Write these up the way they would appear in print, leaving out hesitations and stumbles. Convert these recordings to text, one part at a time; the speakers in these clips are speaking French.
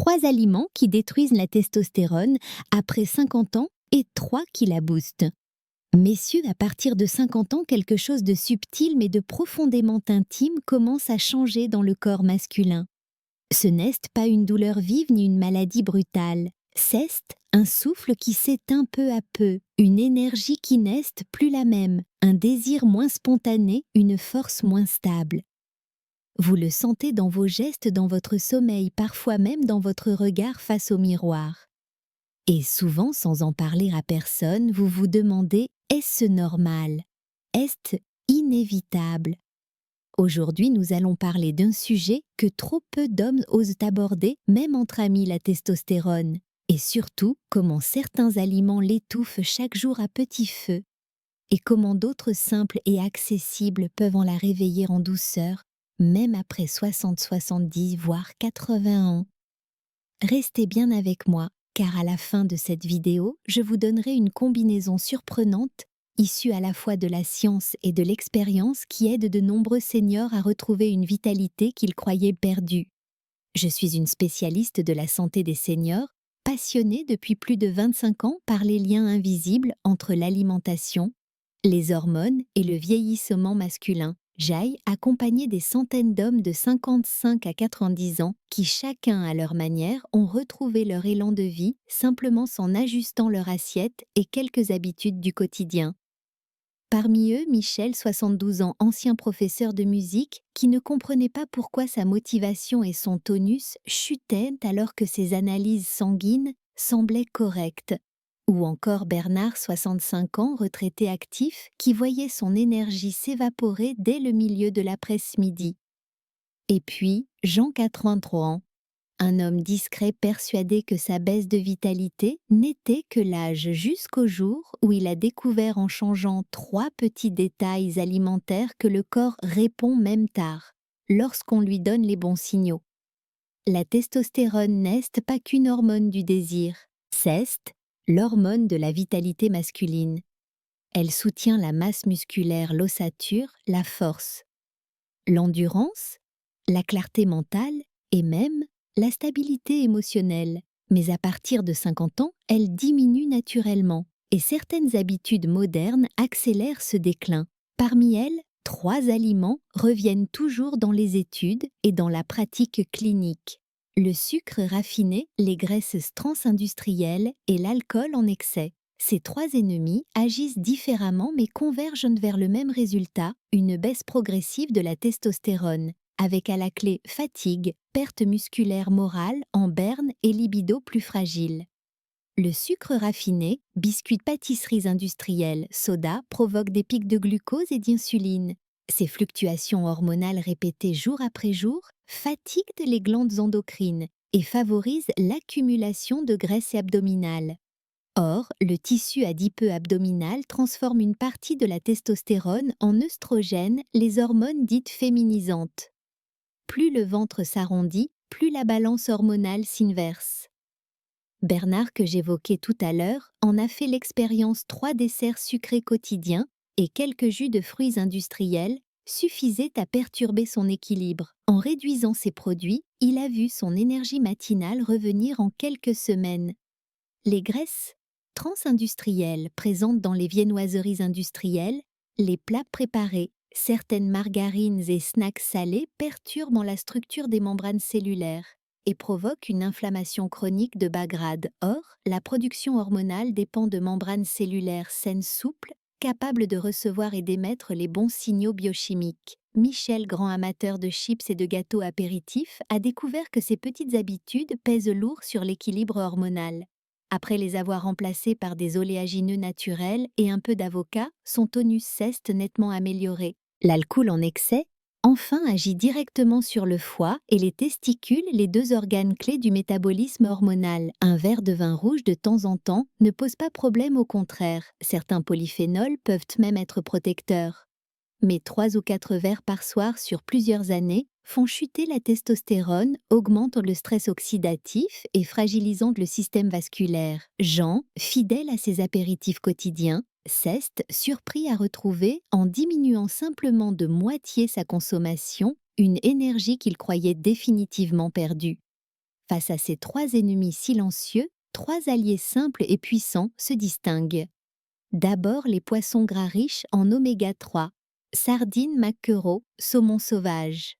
3 aliments qui détruisent la testostérone après 50 ans et 3 qui la boostent. Messieurs, à partir de 50 ans, quelque chose de subtil mais de profondément intime commence à changer dans le corps masculin. Ce n'est pas une douleur vive ni une maladie brutale. C'est un souffle qui s'éteint peu à peu, une énergie qui n'est plus la même, un désir moins spontané, une force moins stable. Vous le sentez dans vos gestes, dans votre sommeil, parfois même dans votre regard face au miroir. Et souvent, sans en parler à personne, vous vous demandez « est-ce normal ? Est-ce inévitable ?» Aujourd'hui, nous allons parler d'un sujet que trop peu d'hommes osent aborder, même entre amis, la testostérone. Et surtout, comment certains aliments l'étouffent chaque jour à petit feu. Et comment d'autres simples et accessibles peuvent en la réveiller en douceur, même après 60, 70, voire 80 ans. Restez bien avec moi, car à la fin de cette vidéo, je vous donnerai une combinaison surprenante, issue à la fois de la science et de l'expérience qui aide de nombreux seniors à retrouver une vitalité qu'ils croyaient perdue. Je suis une spécialiste de la santé des seniors, passionnée depuis plus de 25 ans par les liens invisibles entre l'alimentation, les hormones et le vieillissement masculin. J'aille accompagner des centaines d'hommes de 55 à 90 ans qui, chacun à leur manière, ont retrouvé leur élan de vie simplement s'en ajustant leur assiette et quelques habitudes du quotidien. Parmi eux, Michel, 72 ans, ancien professeur de musique, qui ne comprenait pas pourquoi sa motivation et son tonus chutaient alors que ses analyses sanguines semblaient correctes. Ou encore Bernard, 65 ans, retraité actif, qui voyait son énergie s'évaporer dès le milieu de l'après-midi. Et puis, Jean, 83 ans, un homme discret persuadé que sa baisse de vitalité n'était que l'âge jusqu'au jour où il a découvert en changeant 3 petits détails alimentaires que le corps répond même tard, lorsqu'on lui donne les bons signaux. La testostérone n'est pas qu'une hormone du désir, c'est l'hormone de la vitalité masculine. Elle soutient la masse musculaire, l'ossature, la force, l'endurance, la clarté mentale et même la stabilité émotionnelle. Mais à partir de 50 ans, elle diminue naturellement et certaines habitudes modernes accélèrent ce déclin. Parmi elles, 3 aliments reviennent toujours dans les études et dans la pratique clinique. Le sucre raffiné, les graisses transindustrielles et l'alcool en excès. Ces 3 ennemis agissent différemment mais convergent vers le même résultat, une baisse progressive de la testostérone, avec à la clé fatigue, perte musculaire morale en berne et libido plus fragile. Le sucre raffiné, biscuits, pâtisseries industrielles, soda provoquent des pics de glucose et d'insuline. Ces fluctuations hormonales répétées jour après jour fatiguent les glandes endocrines et favorisent l'accumulation de graisse abdominale. Or, le tissu adipeux abdominal transforme une partie de la testostérone en œstrogène, les hormones dites féminisantes. Plus le ventre s'arrondit, plus la balance hormonale s'inverse. Bernard, que j'évoquais tout à l'heure, en a fait l'expérience. 3 desserts sucrés quotidiens et quelques jus de fruits industriels suffisaient à perturber son équilibre. En réduisant ces produits, il a vu son énergie matinale revenir en quelques semaines. Les graisses transindustrielles présentes dans les viennoiseries industrielles, les plats préparés, certaines margarines et snacks salés perturbent la structure des membranes cellulaires et provoquent une inflammation chronique de bas grade. Or, la production hormonale dépend de membranes cellulaires saines souples, capables de recevoir et d'émettre les bons signaux biochimiques. Michel, grand amateur de chips et de gâteaux apéritifs, a découvert que ces petites habitudes pèsent lourd sur l'équilibre hormonal. Après les avoir remplacés par des oléagineux naturels et un peu d'avocat, son tonus s'est nettement amélioré. L'alcool en excès, enfin, agit directement sur le foie et les testicules, les 2 organes clés du métabolisme hormonal. Un verre de vin rouge de temps en temps ne pose pas problème, au contraire. Certains polyphénols peuvent même être protecteurs. Mais 3 ou 4 verres par soir sur plusieurs années font chuter la testostérone, augmentent le stress oxydatif et fragilisant le système vasculaire. Jean, fidèle à ses apéritifs quotidiens, s'est surpris à retrouver, en diminuant simplement de moitié sa consommation, une énergie qu'il croyait définitivement perdue. Face à ces trois ennemis silencieux, trois alliés simples et puissants se distinguent. D'abord les poissons gras riches en oméga 3, sardines, maquereaux, saumon sauvage.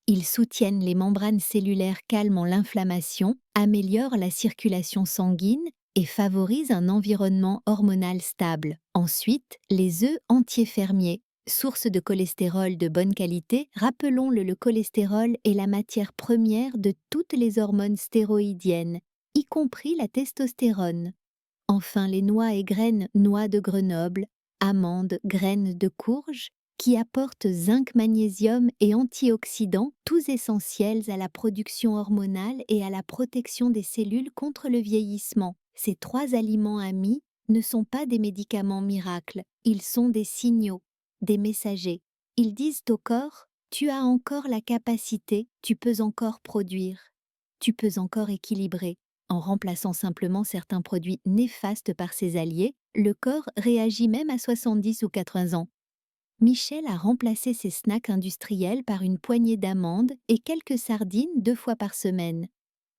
Ils soutiennent les membranes cellulaires calmant l'inflammation, améliorent la circulation sanguine et favorisent un environnement hormonal stable. Ensuite, les œufs entiers fermiers, source de cholestérol de bonne qualité, rappelons-le, le cholestérol est la matière première de toutes les hormones stéroïdiennes, y compris la testostérone. Enfin, les noix et graines, noix de Grenoble, amandes, graines de courge, qui apportent zinc, magnésium et antioxydants, tous essentiels à la production hormonale et à la protection des cellules contre le vieillissement. Ces trois aliments amis ne sont pas des médicaments miracles, ils sont des signaux, des messagers. Ils disent au corps, tu as encore la capacité, tu peux encore produire, tu peux encore équilibrer. En remplaçant simplement certains produits néfastes par ses alliés, le corps réagit même à 70 ou 80 ans. Michel a remplacé ses snacks industriels par une poignée d'amandes et quelques sardines 2 fois par semaine.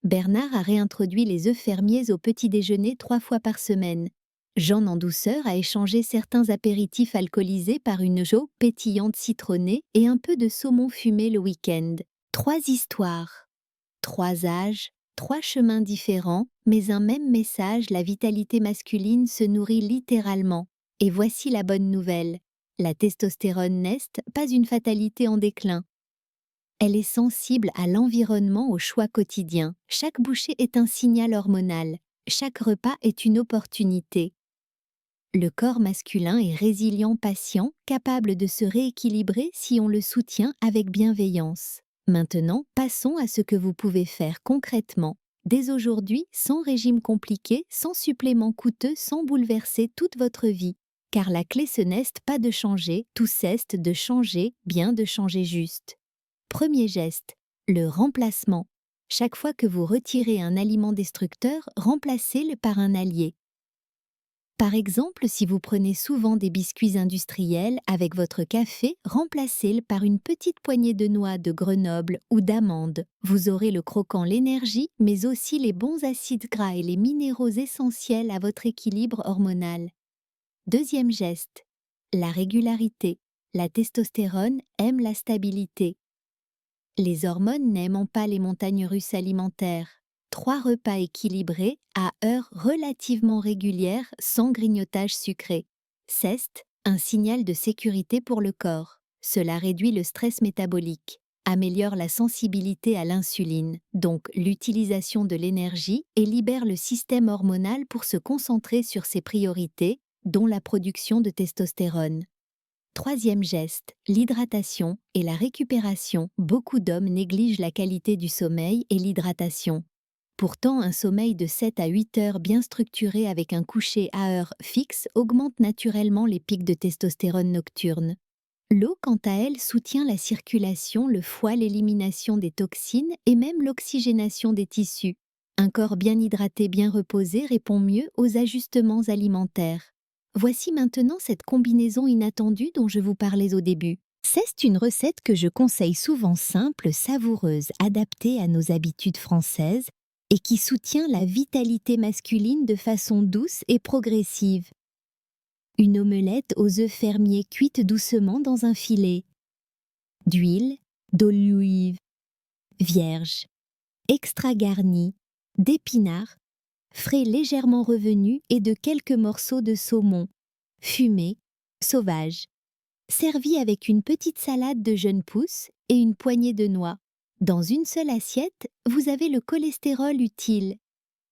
Bernard a réintroduit les œufs fermiers au petit déjeuner 3 fois par semaine. Jean en douceur a échangé certains apéritifs alcoolisés par une eau pétillante citronnée et un peu de saumon fumé le week-end. 3 histoires, 3 âges, 3 chemins différents, mais un même message, la vitalité masculine se nourrit littéralement. Et voici la bonne nouvelle. La testostérone n'est pas une fatalité en déclin. Elle est sensible à l'environnement, au choix quotidien. Chaque bouchée est un signal hormonal. Chaque repas est une opportunité. Le corps masculin est résilient, patient, capable de se rééquilibrer si on le soutient avec bienveillance. Maintenant, passons à ce que vous pouvez faire concrètement, dès aujourd'hui, sans régime compliqué, sans supplément coûteux, sans bouleverser toute votre vie. Car la clé ce n'est pas de changer, tout cesse de changer, bien de changer juste. Premier geste, le remplacement. Chaque fois que vous retirez un aliment destructeur, remplacez-le par un allié. Par exemple, si vous prenez souvent des biscuits industriels avec votre café, remplacez-le par une petite poignée de noix de Grenoble ou d'amandes. Vous aurez le croquant, l'énergie, mais aussi les bons acides gras et les minéraux essentiels à votre équilibre hormonal. Deuxième geste, la régularité. La testostérone aime la stabilité. Les hormones n'aiment pas les montagnes russes alimentaires. 3 repas équilibrés à heures relativement régulières sans grignotage sucré. C'est un signal de sécurité pour le corps. Cela réduit le stress métabolique, améliore la sensibilité à l'insuline, donc l'utilisation de l'énergie, et libère le système hormonal pour se concentrer sur ses priorités, dont la production de testostérone. Troisième geste, l'hydratation et la récupération. Beaucoup d'hommes négligent la qualité du sommeil et l'hydratation. Pourtant, un sommeil de 7 à 8 heures bien structuré avec un coucher à heure fixe augmente naturellement les pics de testostérone nocturne. L'eau, quant à elle, soutient la circulation, le foie, l'élimination des toxines et même l'oxygénation des tissus. Un corps bien hydraté, bien reposé répond mieux aux ajustements alimentaires. Voici maintenant cette combinaison inattendue dont je vous parlais au début. C'est une recette que je conseille souvent simple, savoureuse, adaptée à nos habitudes françaises et qui soutient la vitalité masculine de façon douce et progressive. Une omelette aux œufs fermiers cuite doucement dans un filet. D'huile, d'olive vierge, extra garni, d'épinards, frais légèrement revenus et de quelques morceaux de saumon, fumé, sauvage. Servi avec une petite salade de jeunes pousses et une poignée de noix. Dans une seule assiette, vous avez le cholestérol utile,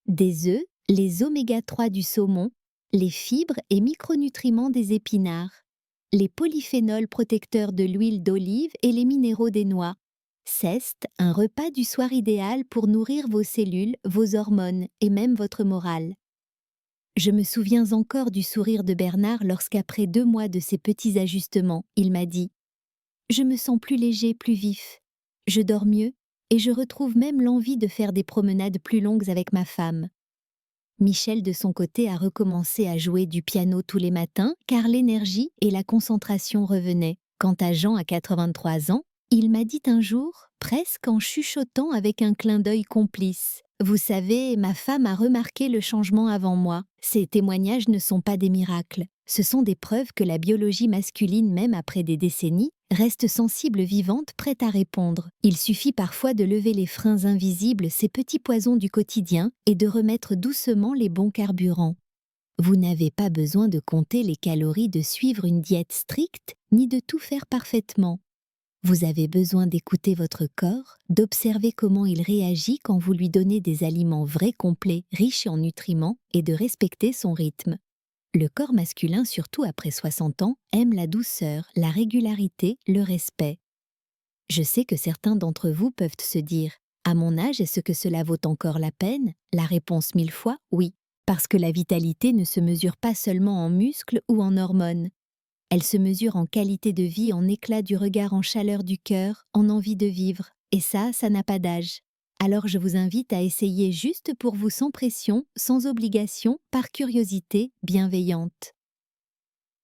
des œufs, les oméga 3 du saumon, les fibres et micronutriments des épinards, les polyphénols protecteurs de l'huile d'olive et les minéraux des noix. C'est un repas du soir idéal pour nourrir vos cellules, vos hormones et même votre morale. Je me souviens encore du sourire de Bernard lorsqu'après 2 mois de ces petits ajustements, il m'a dit « Je me sens plus léger, plus vif. Je dors mieux et je retrouve même l'envie de faire des promenades plus longues avec ma femme. » Michel, de son côté, a recommencé à jouer du piano tous les matins car l'énergie et la concentration revenaient. Quant à Jean, à 83 ans, Il m'a dit un jour, presque en chuchotant avec un clin d'œil complice. Vous savez, ma femme a remarqué le changement avant moi. Ces témoignages ne sont pas des miracles. Ce sont des preuves que la biologie masculine, même après des décennies, reste sensible, vivante, prête à répondre. Il suffit parfois de lever les freins invisibles, ces petits poisons du quotidien, et de remettre doucement les bons carburants. Vous n'avez pas besoin de compter les calories, de suivre une diète stricte, ni de tout faire parfaitement. Vous avez besoin d'écouter votre corps, d'observer comment il réagit quand vous lui donnez des aliments vrais, complets, riches en nutriments, et de respecter son rythme. Le corps masculin, surtout après 60 ans, aime la douceur, la régularité, le respect. Je sais que certains d'entre vous peuvent se dire « À mon âge, est-ce que cela vaut encore la peine ?» La réponse 1000 fois « oui », parce que la vitalité ne se mesure pas seulement en muscles ou en hormones. Elle se mesure en qualité de vie, en éclat du regard, en chaleur du cœur, en envie de vivre. Et ça n'a pas d'âge. Alors je vous invite à essayer juste pour vous, sans pression, sans obligation, par curiosité bienveillante.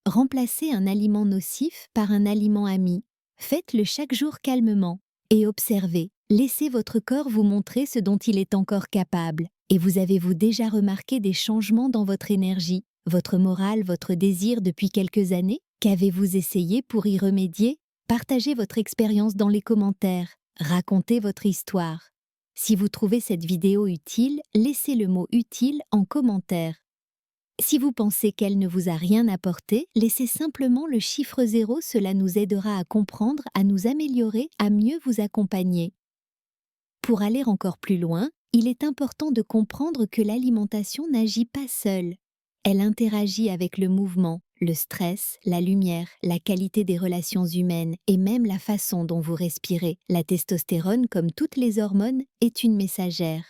Remplacez un aliment nocif par un aliment ami. Faites-le chaque jour calmement et observez. Laissez votre corps vous montrer ce dont il est encore capable. Et vous avez-vous déjà remarqué des changements dans votre énergie, votre morale, votre désir depuis quelques années? Qu'avez-vous essayé pour y remédier? Partagez votre expérience dans les commentaires. Racontez votre histoire. Si vous trouvez cette vidéo utile, laissez le mot « utile » en commentaire. Si vous pensez qu'elle ne vous a rien apporté, laissez simplement le chiffre 0, cela nous aidera à comprendre, à nous améliorer, à mieux vous accompagner. Pour aller encore plus loin, il est important de comprendre que l'alimentation n'agit pas seule. Elle interagit avec le mouvement, le stress, la lumière, la qualité des relations humaines et même la façon dont vous respirez. La testostérone, comme toutes les hormones, est une messagère.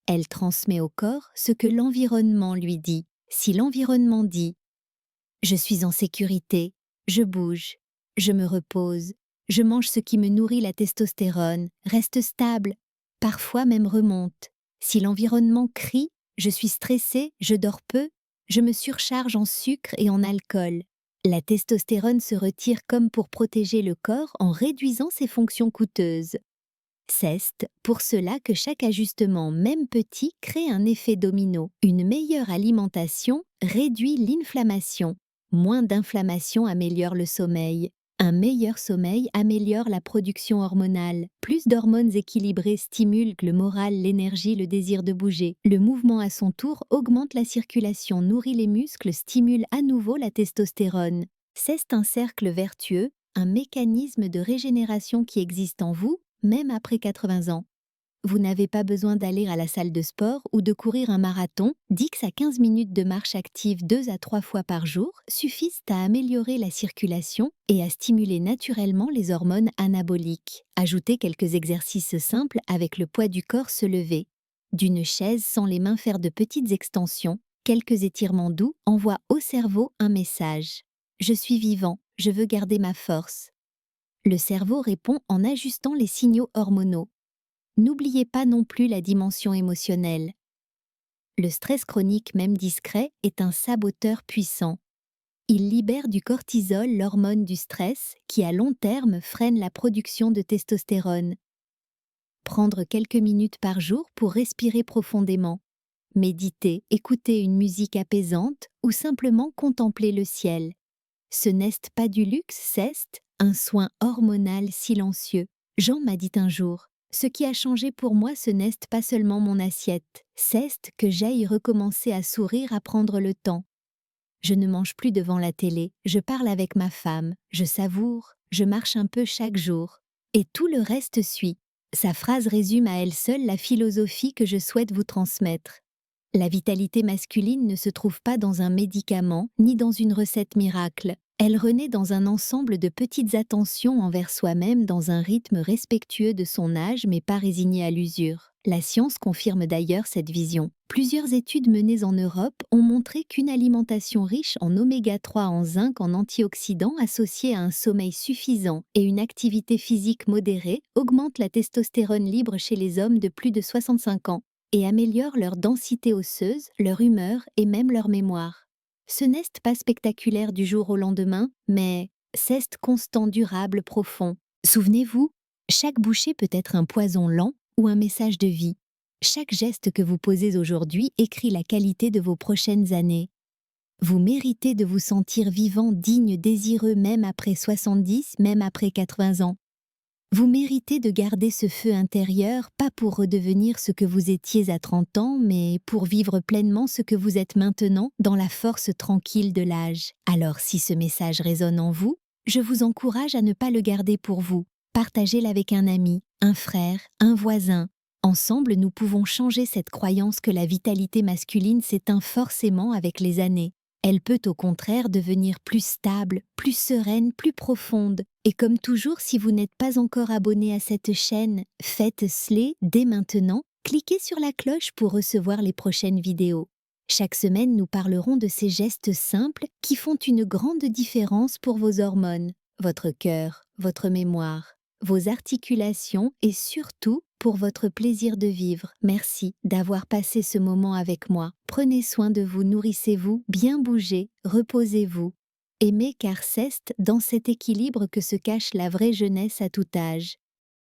Elle transmet au corps ce que l'environnement lui dit. Si l'environnement dit « Je suis en sécurité, je bouge, je me repose, je mange ce qui me nourrit », la testostérone reste stable, parfois même remonte. Si l'environnement crie « Je suis stressé, je dors peu, je me surcharge en sucre et en alcool », la testostérone se retire comme pour protéger le corps en réduisant ses fonctions coûteuses. C'est pour cela que chaque ajustement, même petit, crée un effet domino. Une meilleure alimentation réduit l'inflammation. Moins d'inflammation améliore le sommeil. Un meilleur sommeil améliore la production hormonale. Plus d'hormones équilibrées stimulent le moral, l'énergie, le désir de bouger. Le mouvement à son tour augmente la circulation, nourrit les muscles, stimule à nouveau la testostérone. C'est un cercle vertueux, un mécanisme de régénération qui existe en vous, même après 80 ans. Vous n'avez pas besoin d'aller à la salle de sport ou de courir un marathon. 10 à 15 minutes de marche active 2 à 3 fois par jour suffisent à améliorer la circulation et à stimuler naturellement les hormones anaboliques. Ajoutez quelques exercices simples avec le poids du corps, se lever. D'une chaise sans les mains, faire de petites extensions. Quelques étirements doux envoient au cerveau un message. Je suis vivant, je veux garder ma force. Le cerveau répond en ajustant les signaux hormonaux. N'oubliez pas non plus la dimension émotionnelle. Le stress chronique, même discret, est un saboteur puissant. Il libère du cortisol, l'hormone du stress, qui à long terme freine la production de testostérone. Prendre quelques minutes par jour pour respirer profondément. Méditer, écouter une musique apaisante ou simplement contempler le ciel. Ce n'est pas du luxe, c'est un soin hormonal silencieux. Jean m'a dit un jour « Ce qui a changé pour moi, ce n'est pas seulement mon assiette, c'est que j'aille recommencer à sourire, à prendre le temps. Je ne mange plus devant la télé, je parle avec ma femme, je savoure, je marche un peu chaque jour. Et tout le reste suit. » Sa phrase résume à elle seule la philosophie que je souhaite vous transmettre. La vitalité masculine ne se trouve pas dans un médicament ni dans une recette miracle. Elle renaît dans un ensemble de petites attentions envers soi-même, dans un rythme respectueux de son âge mais pas résigné à l'usure. La science confirme d'ailleurs cette vision. Plusieurs études menées en Europe ont montré qu'une alimentation riche en oméga 3, en zinc, en antioxydants, associée à un sommeil suffisant et une activité physique modérée, augmente la testostérone libre chez les hommes de plus de 65 ans et améliore leur densité osseuse, leur humeur et même leur mémoire. Ce n'est pas spectaculaire du jour au lendemain, mais c'est constant, durable, profond. Souvenez-vous, chaque bouchée peut être un poison lent ou un message de vie. Chaque geste que vous posez aujourd'hui écrit la qualité de vos prochaines années. Vous méritez de vous sentir vivant, digne, désireux, même après 70, même après 80 ans. Vous méritez de garder ce feu intérieur, pas pour redevenir ce que vous étiez à 30 ans, mais pour vivre pleinement ce que vous êtes maintenant, dans la force tranquille de l'âge. Alors si ce message résonne en vous, je vous encourage à ne pas le garder pour vous. Partagez-le avec un ami, un frère, un voisin. Ensemble, nous pouvons changer cette croyance que la vitalité masculine s'éteint forcément avec les années. Elle peut au contraire devenir plus stable, plus sereine, plus profonde. Et comme toujours, si vous n'êtes pas encore abonné à cette chaîne, faites-le dès maintenant. Cliquez sur la cloche pour recevoir les prochaines vidéos. Chaque semaine, nous parlerons de ces gestes simples qui font une grande différence pour vos hormones, votre cœur, votre mémoire, vos articulations et surtout pour votre plaisir de vivre. Merci d'avoir passé ce moment avec moi. Prenez soin de vous, nourrissez-vous, bien bougez, reposez-vous. Aimez car c'est dans cet équilibre que se cache la vraie jeunesse à tout âge.